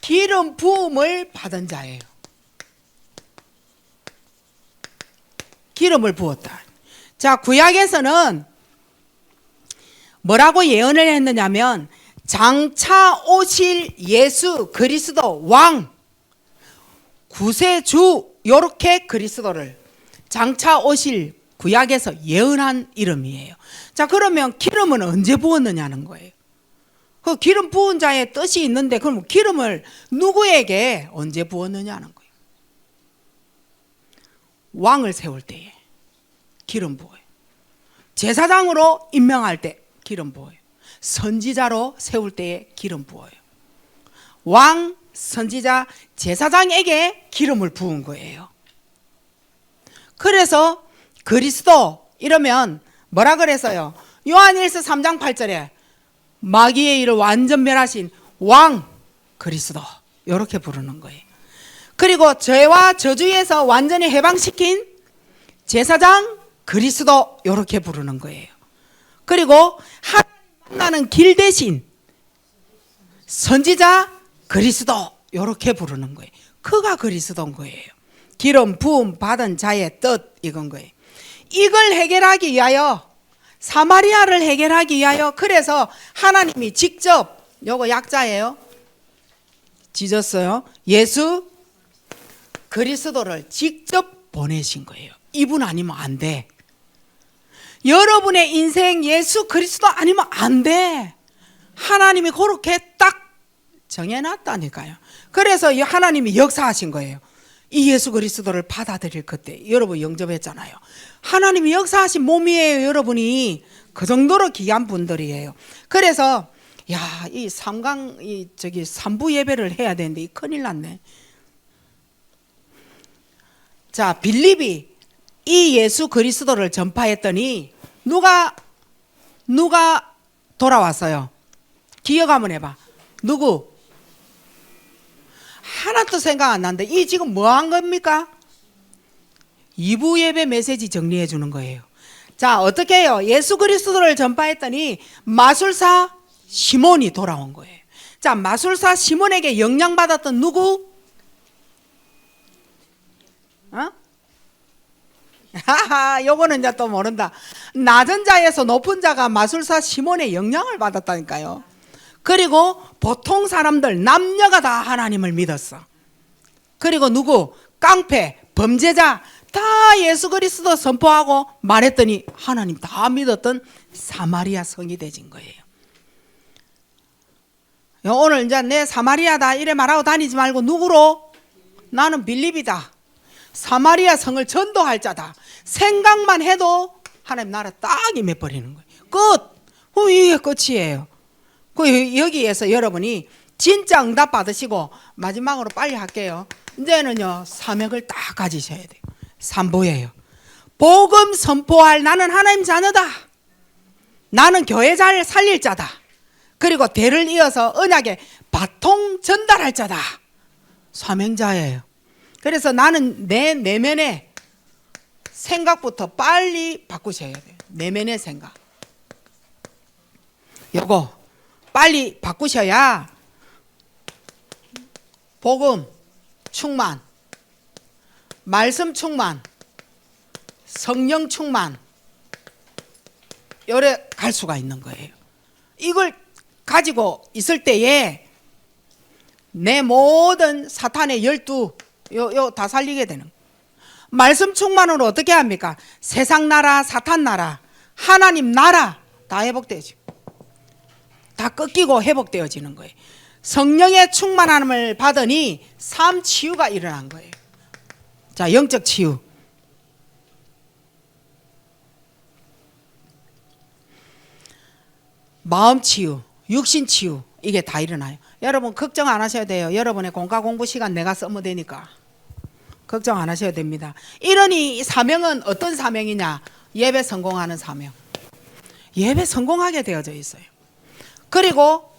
[SPEAKER 1] 기름 부음을 받은 자예요. 기름을 부었다. 자, 구약에서는 뭐라고 예언을 했느냐면 장차 오실 예수 그리스도 왕 구세주 요렇게 그리스도를 장차 오실 구약에서 예언한 이름이에요. 자, 그러면 기름은 언제 부었느냐는 거예요. 그 기름 부은 자의 뜻이 있는데 그럼 기름을 누구에게 언제 부었느냐는 거예요. 왕을 세울 때에 기름 부어요. 제사장으로 임명할 때 기름 부어요. 선지자로 세울 때에 기름 부어요. 왕, 선지자, 제사장에게 기름을 부은 거예요. 그래서 그리스도 이러면 뭐라 그랬어요? 요한일서 3장 8절에 마귀의 일을 완전 멸하신 왕 그리스도 이렇게 부르는 거예요. 그리고 죄와 저주에서 완전히 해방시킨 제사장 그리스도 이렇게 부르는 거예요. 그리고 하나님 만나는 길 대신 선지자 그리스도 이렇게 부르는 거예요. 그가 그리스도인 거예요. 기름 부음 받은 자의 뜻 이건 거예요. 이걸 해결하기 위하여 사마리아를 해결하기 위하여 그래서 하나님이 직접 요거 약자예요. 지졌어요. 예수 그리스도를 직접 보내신 거예요. 이분 아니면 안 돼. 여러분의 인생 예수 그리스도 아니면 안 돼. 하나님이 그렇게 딱 정해놨다니까요. 그래서 하나님이 역사하신 거예요. 이 예수 그리스도를 받아들일 그때 여러분 영접했잖아요. 하나님이 역사하신 몸이에요. 여러분이 그 정도로 귀한 분들이에요. 그래서 야, 이 삼강 저기 3부 예배를 해야 되는데 이 큰일 났네. 자, 빌립이 이 예수 그리스도를 전파했더니 누가 돌아왔어요? 기억 한번 해봐. 누구? 하나도 생각 안 나는데 이 지금 뭐 한 겁니까? 2부 예배 메시지 정리해 주는 거예요. 자, 어떻게 해요? 예수 그리스도를 전파했더니 마술사 시몬이 돌아온 거예요. 자, 마술사 시몬에게 영향받았던 누구? 하하, 요거는 이제 또 모른다. 낮은 자에서 높은 자가 마술사 시몬의 영향을 받았다니까요. 그리고 보통 사람들 남녀가 다 하나님을 믿었어. 그리고 누구? 깡패, 범죄자 다 예수 그리스도 선포하고 말했더니 하나님 다 믿었던 사마리아 성이 되진 거예요. 오늘 이제 내 사마리아다 이래 말하고 다니지 말고 누구로? 나는 빌립이다. 사마리아 성을 전도할 자다. 생각만 해도 하나님 나라 딱 임해버리는 거예요. 끝. 이게 끝이에요. 여기에서 여러분이 진짜 응답 받으시고 마지막으로 빨리 할게요. 이제는요 사명을 딱 가지셔야 돼요. 3부예요. 복음 선포할 나는 하나님 자녀다. 나는 교회 잘 살릴 자다. 그리고 대를 이어서 언약의 바통 전달할 자다. 사명자예요. 그래서 나는 내 내면의 생각부터 빨리 바꾸셔야 돼요. 내면의 생각. 요거 빨리 바꾸셔야 복음 충만, 말씀 충만, 성령 충만 요래 갈 수가 있는 거예요. 이걸 가지고 있을 때에 내 모든 사탄의 열두 요 다 살리게 되는 거예요. 말씀 충만으로 어떻게 합니까? 세상 나라, 사탄 나라, 하나님 나라 다 회복되죠. 다 꺾이고 회복되어지는 거예요. 성령의 충만함을 받으니 삶 치유가 일어난 거예요. 자, 영적 치유. 마음 치유, 육신 치유 이게 다 일어나요. 여러분 걱정 안 하셔야 돼요. 여러분의 공과 공부 시간 내가 쓰면 되니까 걱정 안 하셔야 됩니다. 이러니 이 사명은 어떤 사명이냐? 예배 성공하는 사명. 예배 성공하게 되어져 있어요. 그리고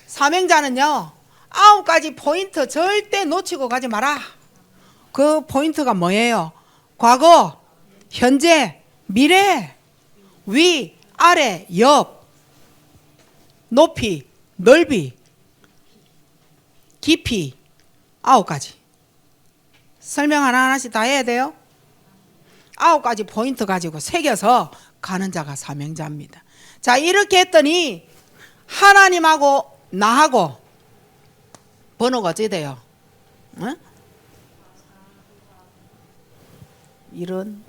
[SPEAKER 1] 사명자는요 9가지 포인트 절대 놓치고 가지 마라. 그 포인트가 뭐예요? 과거, 현재, 미래, 위, 아래, 옆, 높이, 넓이, 깊이 9가지. 설명 하나하나씩 다 해야 돼요. 9가지 포인트 가지고 새겨서 가는 자가 사명자입니다. 자, 이렇게 했더니 하나님하고 나하고 번호가 어찌 돼요? 응? 이런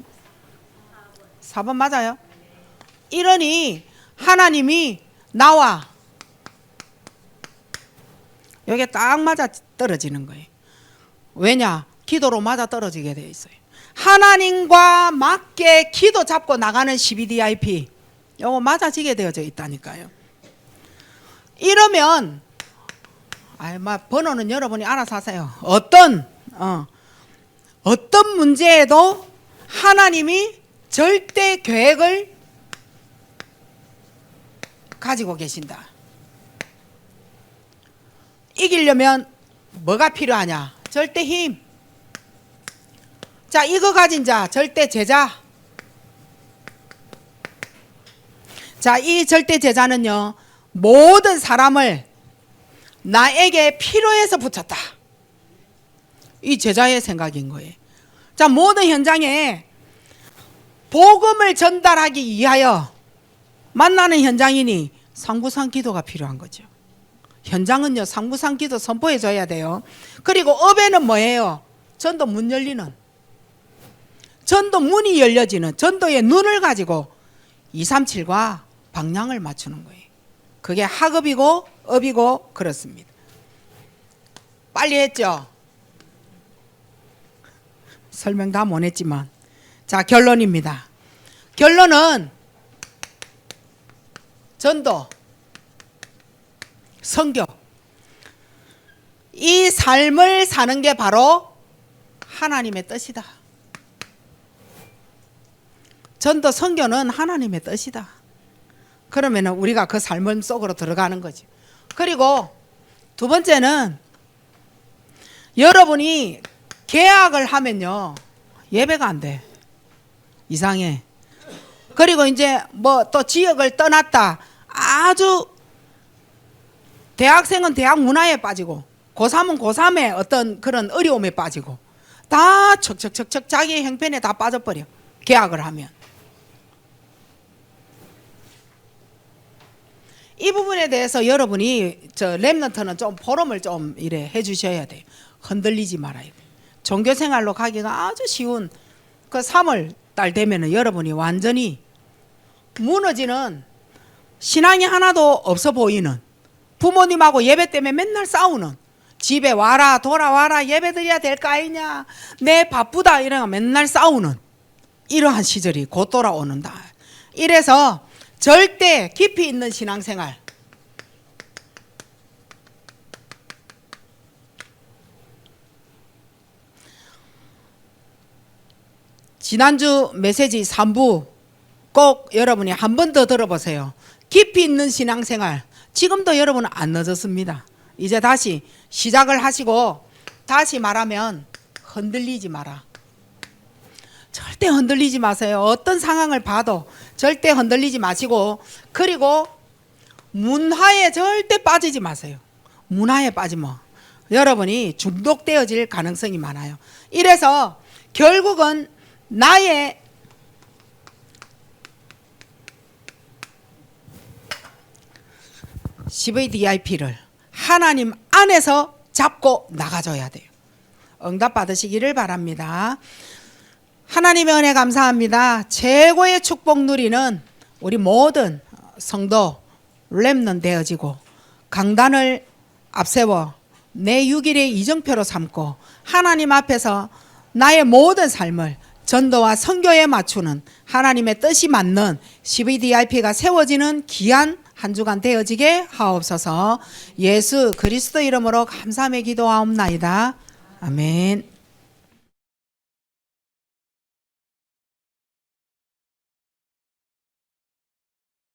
[SPEAKER 1] 4번 맞아요? 이러니 하나님이 나와 여기에 딱 맞아 떨어지는 거예요. 왜냐? 기도로 맞아 떨어지게 되어 있어요. 하나님과 맞게 기도 잡고 나가는 CBDIP 요거 맞아지게 되어져 있다니까요. 이러면 번호는 여러분이 알아서 하세요. 어떤 문제에도 하나님이 절대 계획을 가지고 계신다. 이기려면 뭐가 필요하냐? 절대 힘. 자, 이거 가진 자 절대 제자. 자, 이 절대 제자는요, 모든 사람을 나에게 필요해서 붙였다. 이 제자의 생각인 거예요. 자, 모든 현장에 복음을 전달하기 위하여 만나는 현장이니 상부상 기도가 필요한 거죠. 현장은요, 상부상 기도 선포해 줘야 돼요. 그리고 업에는 뭐예요? 전도 문 열리는, 전도 문이 열려지는, 전도의 눈을 가지고 237과 방향을 맞추는 거예요. 그게 학업이고 업이고 그렇습니다. 빨리 했죠? 설명 다 못 했지만. 자, 결론입니다. 결론은 전도, 선교, 이 삶을 사는 게 바로 하나님의 뜻이다. 전도, 선교는 하나님의 뜻이다. 그러면 우리가 그 삶 속으로 들어가는 거죠. 그리고 두 번째는 여러분이 계약을 하면요, 예배가 안 돼. 이상해. 그리고 이제 뭐 또 지역을 떠났다. 아주 대학생은 대학 문화에 빠지고 고3은 고3의 어떤 그런 어려움에 빠지고 다 척척척척 자기 형편에 다 빠져버려. 계약을 하면. 이 부분에 대해서 여러분이 저 렘넌트는 좀 포럼을 좀 이래 해주셔야 돼요. 흔들리지 말아야 돼요. 종교생활로 가기가 아주 쉬운 그 3월 달 되면은 여러분이 완전히 무너지는, 신앙이 하나도 없어 보이는, 부모님하고 예배 때문에 맨날 싸우는, 집에 와라 돌아와라 예배 드려야 될 거 아니냐, 내 바쁘다 이러면 맨날 싸우는 이러한 시절이 곧 돌아오는다. 이래서 절대 깊이 있는 신앙생활, 지난주 메시지 3부 꼭 여러분이 한 번 더 들어보세요. 깊이 있는 신앙생활, 지금도 여러분은 안 늦었습니다. 이제 다시 시작을 하시고, 다시 말하면 흔들리지 마라. 절대 흔들리지 마세요. 어떤 상황을 봐도 절대 흔들리지 마시고, 그리고 문화에 절대 빠지지 마세요. 문화에 빠지면 여러분이 중독되어질 가능성이 많아요. 이래서 결국은 나의 CVDIP를 하나님 안에서 잡고 나가줘야 돼요. 응답 받으시기를 바랍니다. 하나님의 은혜 감사합니다. 최고의 축복 누리는 우리 모든 성도 렘넌트 되어지고, 강단을 앞세워 내 6일의 이정표로 삼고 하나님 앞에서 나의 모든 삶을 전도와 선교에 맞추는, 하나님의 뜻이 맞는 CVDIP가 세워지는 귀한 한 주간 되어지게 하옵소서. 예수 그리스도 이름으로 감사하며 기도하옵나이다. 아멘.